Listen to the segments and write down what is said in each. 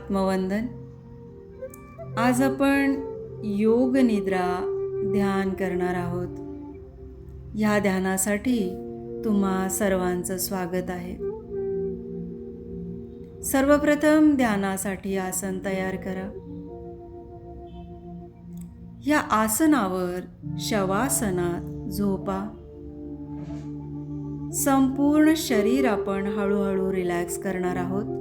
आत्मवंदन. आज आपण योग निद्रा ध्यान करणार आहोत. ह्या ध्यानासाठी तुम्हा सर्वांचं स्वागत आहे. सर्वप्रथम ध्यानासाठी आसन तयार करा. या आसनावर शवासनात झोपा. संपूर्ण शरीर आपण हळूहळू रिलॅक्स करणार आहोत.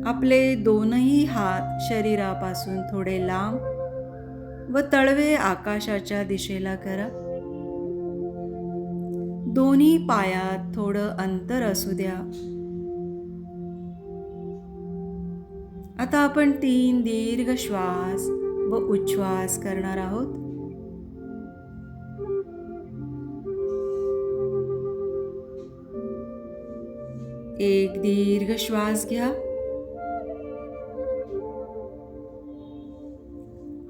आपले दोनही हात शरीरापासून थोडे लांब व तळवे आकाशाच्या दिशेला करा. दोन्ही पायात थोडं अंतर असू द्या. आता आपण 3 दीर्घ श्वास व उच्छ्वास करणार आहोत. एक दीर्घ श्वास घ्या.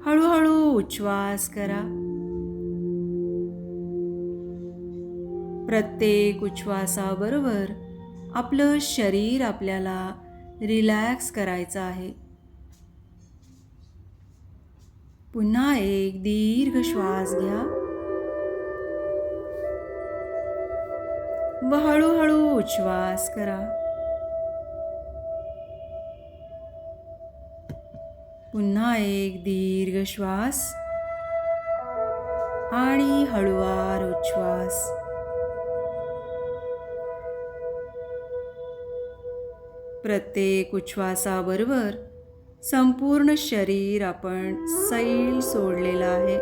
हळूहळू उच्छ्वास करा. प्रत्येक उच्छ्वासाबरोबर आपलं शरीर आपल्याला रिलॅक्स करायचं आहे. पुन्हा एक दीर्घ श्वास घ्या व हळूहळू उच्छ्वास करा. पुन्हा एक दीर्घ श्वास आणि हळूवार उच्छ्वास. प्रत्येक उच्छ्वासाबरोबर संपूर्ण शरीर आपण सैल सोडलेला आहे.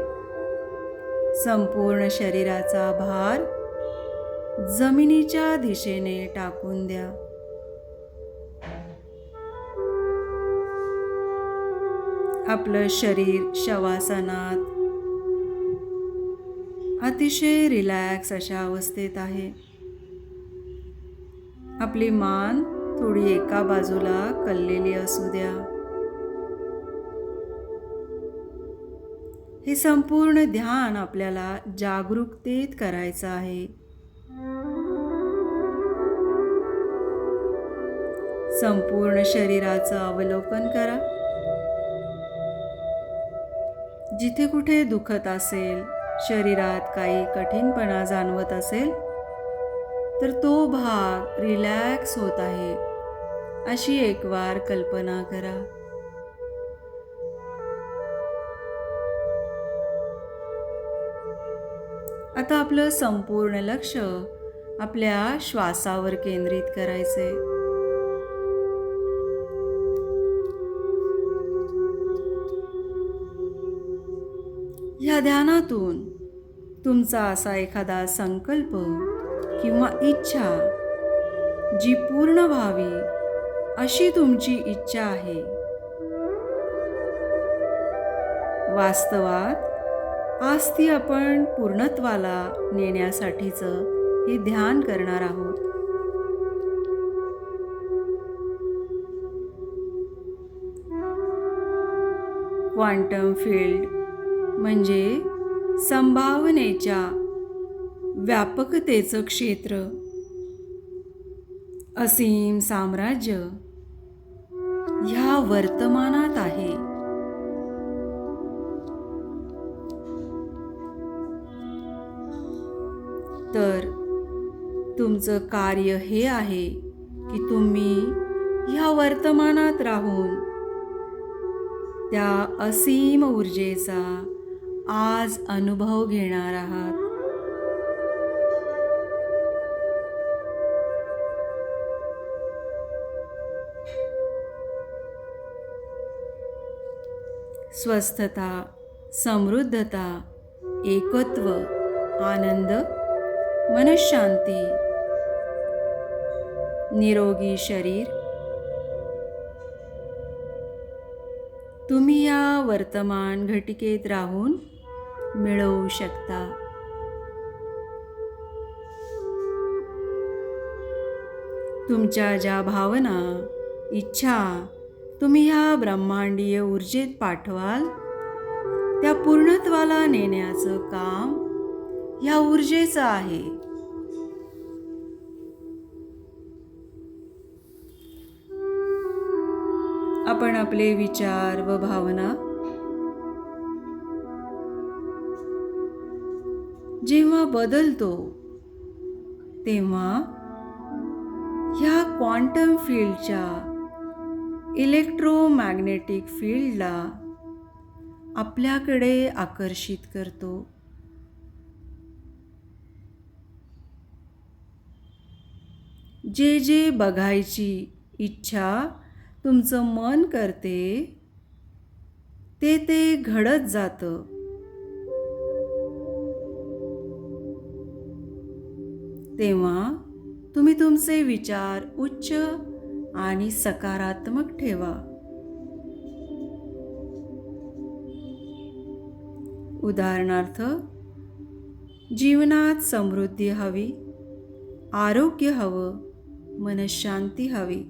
संपूर्ण शरीराचा भार जमिनीच्या दिशेने टाकून द्या. आपलं शरीर शवासनात अतिशय रिलॅक्स अशा अवस्थेत आहे. आपली मान थोडी एका बाजूला कललेली असू द्या. हे संपूर्ण ध्यान आपल्याला जागरूकतेत करायचं आहे. संपूर्ण शरीराचं अवलोकन करा. जिथे कुठे दुखत असेल, शरीरात काही कठीणपणा जाणवत असेल तर तो भाग रिलॅक्स होत आहे अशी एकवार कल्पना करा. आता आपलं संपूर्ण लक्ष आपल्या श्वासावर केंद्रित करायचे. या ध्यानातून तुमचा असा एखादा संकल्प किंवा इच्छा जी पूर्ण व्हावी अशी तुमची इच्छा आहे, वास्तवात आज ती आपण पूर्णत्वाला नेण्यासाठीचं हे ध्यान करणार आहोत. क्वांटम फील्ड म्हणजे संभावनेच्या व्यापकतेचं क्षेत्र, असीम साम्राज्य ह्या वर्तमानात आहे. तर तुमचं कार्य हे आहे की तुम्ही ह्या वर्तमानात राहून त्या असीम ऊर्जेचा आज अनुभव घेणार आहात. स्वस्थता, समृद्धता, एकत्व, आनंद, मनःशांती, निरोगी शरीर तुम्ही या वर्तमान घटिकेत राहून मिळवू शकता. तुमच्या ज्या भावना, इच्छा तुम्ही ह्या ब्रह्मांडीय ऊर्जेत पाठवाल त्या पूर्णत्वाला नेण्याचं काम ह्या ऊर्जेचं आहे. आपले विचार व भावना जेव्हा बदलतो तेव्हा ह्या क्वांटम फील्डच्या इलेक्ट्रोमॅग्नेटिक फील्डला आपल्याकडे आकर्षित करतो. जे जे बघायची इच्छा तुमचं मन करते ते ते घडत जातं. तेव्हा तुम्ही तुमचे विचार उच्च आणि सकारात्मक ठेवा. उदाहरणार्थ, जीवनात समृद्धी हवी, आरोग्य हवं, मनःशांती हवी.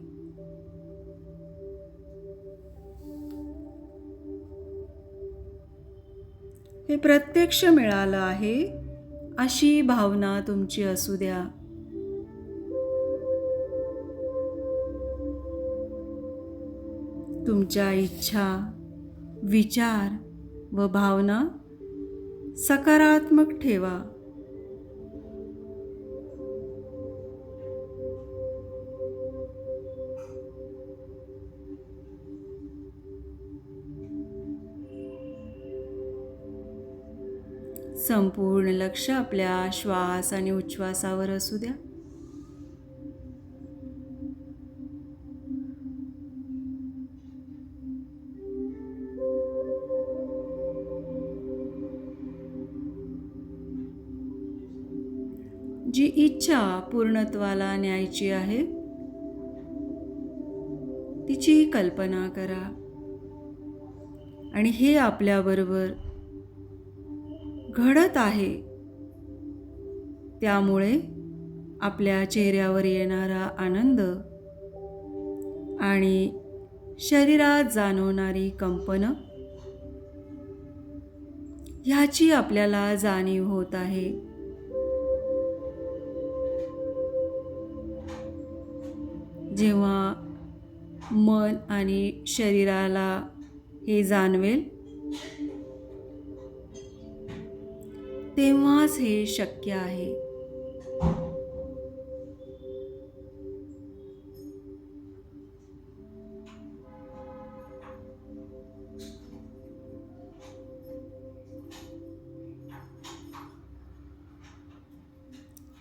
हे प्रत्यक्ष मिळालं आहे अशी भावना तुमची असू द्या. तुमच्या इच्छा, विचार व भावना सकारात्मक ठेवा. संपूर्ण लक्ष आपल्या श्वास आणि उच्छ्वासावर असू द्या. जी इच्छा पूर्णत्वाला न्यायची आहे तिची कल्पना करा आणि हे आपल्याबरोबर घडत आहे. त्यामुळे आपल्या चेहऱ्यावर येणारा आनंद आणि शरीरात जाणवणारी कंपनं ह्याची आपल्याला जाणीव होत आहे. जेव्हा मन आणि शरीराला हे जाणवेल तेव्हाच हे शक्य आहे.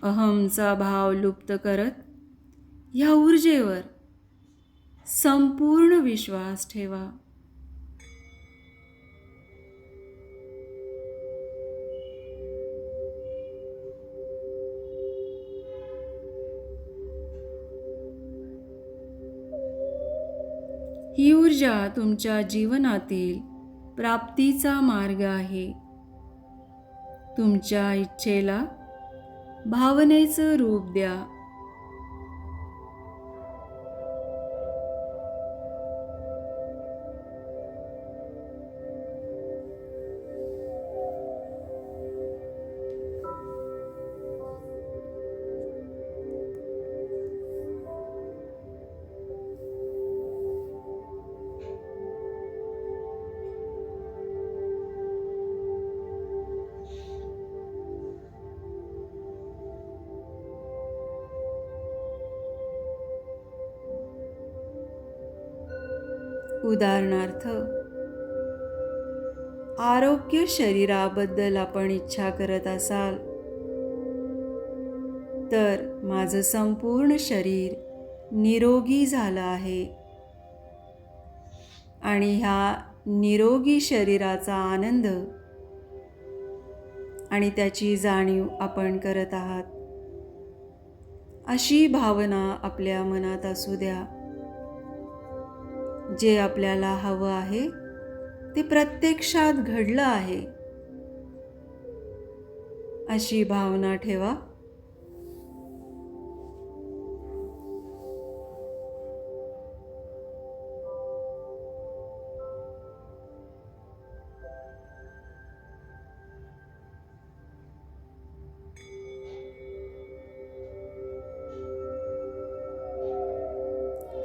अहमचा भाव लुप्त करत ह्या ऊर्जेवर संपूर्ण विश्वास ठेवा. ही ऊर्जा तुमच्या जीवनातील प्राप्तीचा मार्ग आहे. तुमच्या इच्छेला भावनेचं रूप द्या. उदाहरणार्थ, आरोग्य शरीराबद्दल आपण इच्छा करत असाल तर माझं संपूर्ण शरीर निरोगी झालं आहे आणि ह्या निरोगी शरीराचा आनंद आणि त्याची जाणीव आपण करत आहात. अशी भावना आपल्या मनात असू द्या. जे आपल्याला हवं आहे ते प्रत्यक्षात घडलं आहे अशी भावना ठेवा.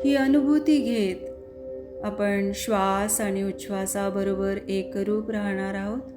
ही अनुभूती घेत आपण श्वास आणि उच्छ्वासाबरोबर एकरूप राहणार आहोत.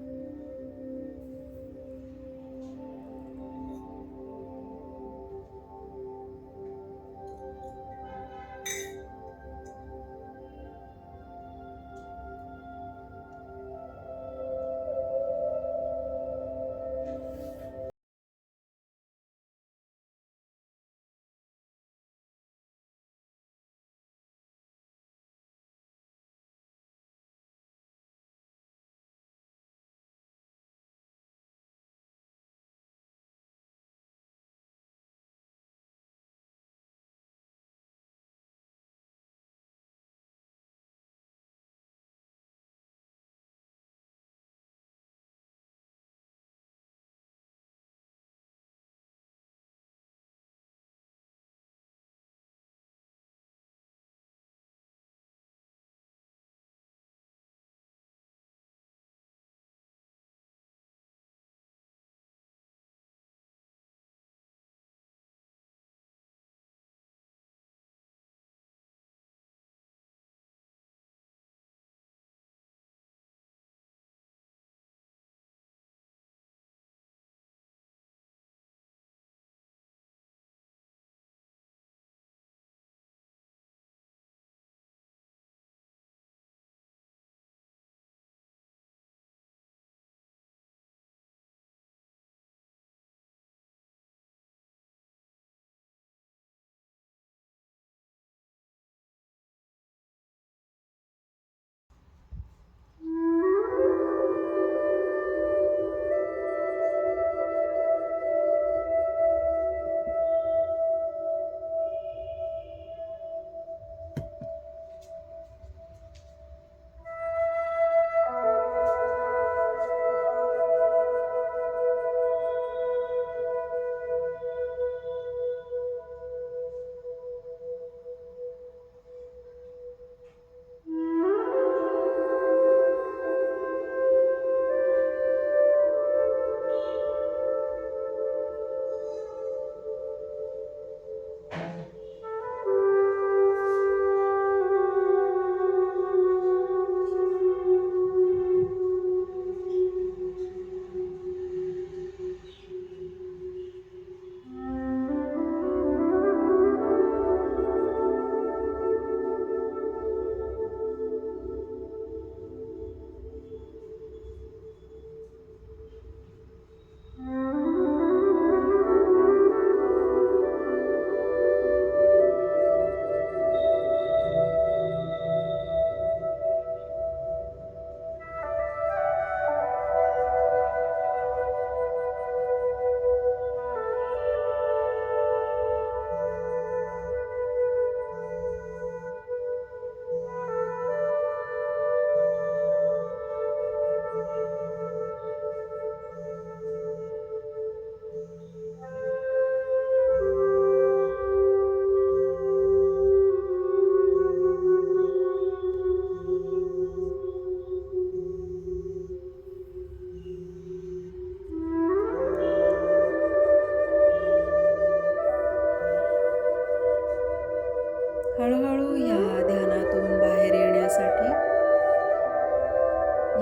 हळूहळू या ध्यानातून बाहेर येण्यासाठी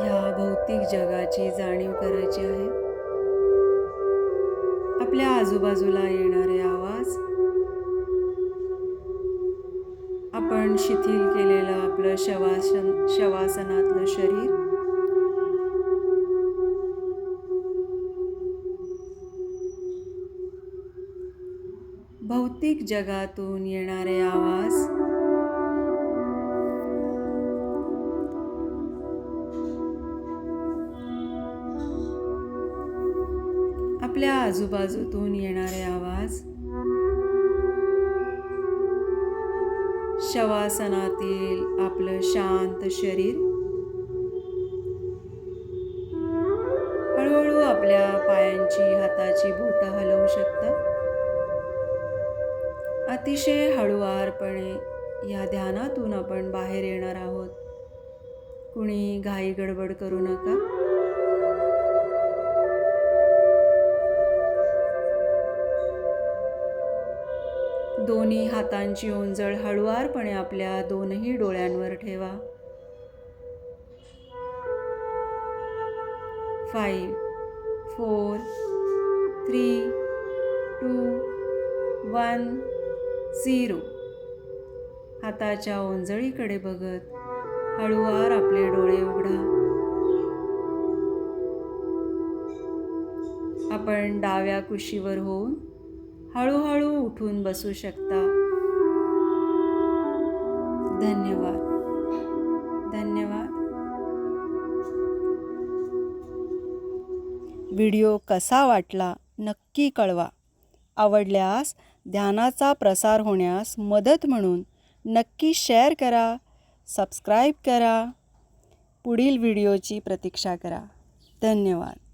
ह्या भौतिक जगाची जाणीव करायची आहे. आपल्या आजूबाजूला येणारे आवाज, आपण शिथिल केलेलं आपलं शवासनातलं शरीर, भौतिक जगातून येणारे आवाज, आपल्या आजूबाजूतून येणारे आवाज, शवासनातील आपलं शांत शरीर, हळूहळू आपल्या पायांची हाताची बोटं हलवू शकता. अतिशय हळुवारपणे या ध्यानातून आपण बाहेर येणार आहोत. कुणी घाई गडबड करू नका. दोन्ही हातांची ओंजळ हळुवारपणे आपल्या दोनही डोळ्यांवर ठेवा. 5 4 3 2 1 0. हाताच्या ओंजळीकडे बघत हळुवार आपले डोळे उघडा. आपण डाव्या कुशीवर होऊन हळूहळू उठून बसू शकता. धन्यवाद. धन्यवाद. व्हिडिओ कसा वाटला नक्की कळवा. आवडल्यास ध्यानाचा प्रसार होण्यास मदत म्हणून नक्की शेअर करा, सबस्क्राईब करा. पुढील व्हिडिओची प्रतीक्षा करा. धन्यवाद.